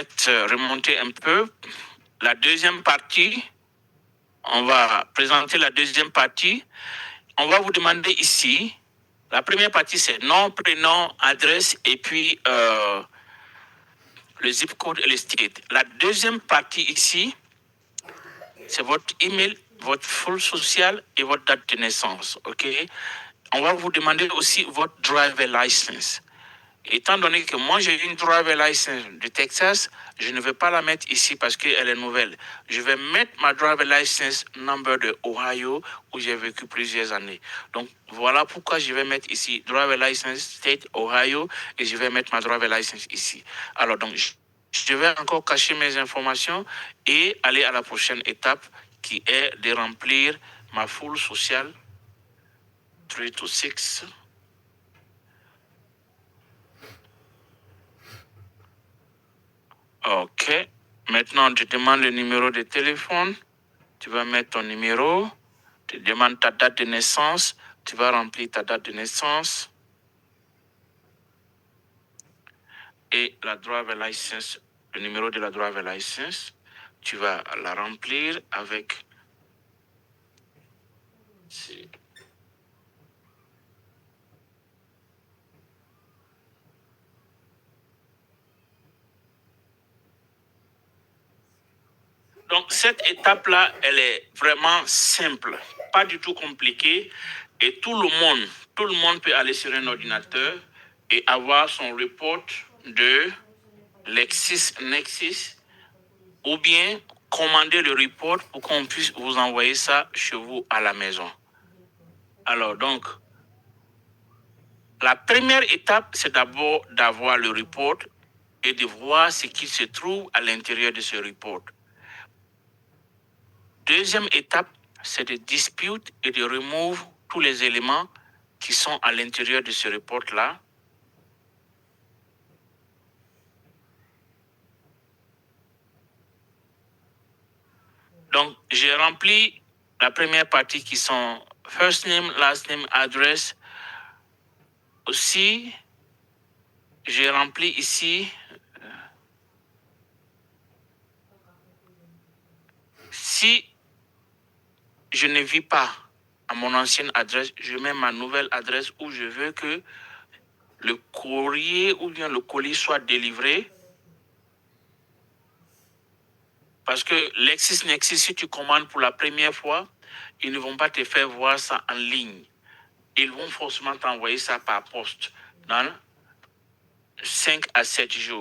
mettre, remonter un peu. La deuxième partie, on va présenter la deuxième partie. On va vous demander ici, la première partie c'est nom, prénom, adresse et puis le zip code et le state. La deuxième partie ici, c'est votre email, votre full social et votre date de naissance. OK? On va vous demander aussi votre driver license. Étant donné que moi j'ai une driver license du Texas, je ne vais pas la mettre ici parce qu'elle est nouvelle. Je vais mettre ma driver license number de Ohio où j'ai vécu plusieurs années. Donc voilà pourquoi je vais mettre ici driver license state Ohio et je vais mettre ma driver license ici. Alors donc je vais encore cacher mes informations et aller à la prochaine étape qui est de remplir ma full sociale 326. OK. Maintenant, tu demandes le numéro de téléphone. Tu vas mettre ton numéro. Tu demandes ta date de naissance. Tu vas remplir ta date de naissance. Et la driver license, le numéro de la driver license, tu vas la remplir avec... Donc, cette étape-là, elle est vraiment simple, pas du tout compliquée. Et tout le monde peut aller sur un ordinateur et avoir son report de LexisNexis ou bien commander le report pour qu'on puisse vous envoyer ça chez vous à la maison. Alors, donc, la première étape, c'est d'abord d'avoir le report et de voir ce qui se trouve à l'intérieur de ce report. Deuxième étape, c'est de dispute et de remove tous les éléments qui sont à l'intérieur de ce report-là. Donc, j'ai rempli la première partie qui sont first name, last name, address. Aussi, j'ai rempli ici si je ne vis pas à mon ancienne adresse, je mets ma nouvelle adresse où je veux que le courrier ou bien le colis soit délivré. Parce que LexisNexis, si tu commandes pour la première fois, ils ne vont pas te faire voir ça en ligne. Ils vont forcément t'envoyer ça par poste dans 5 à 7 jours.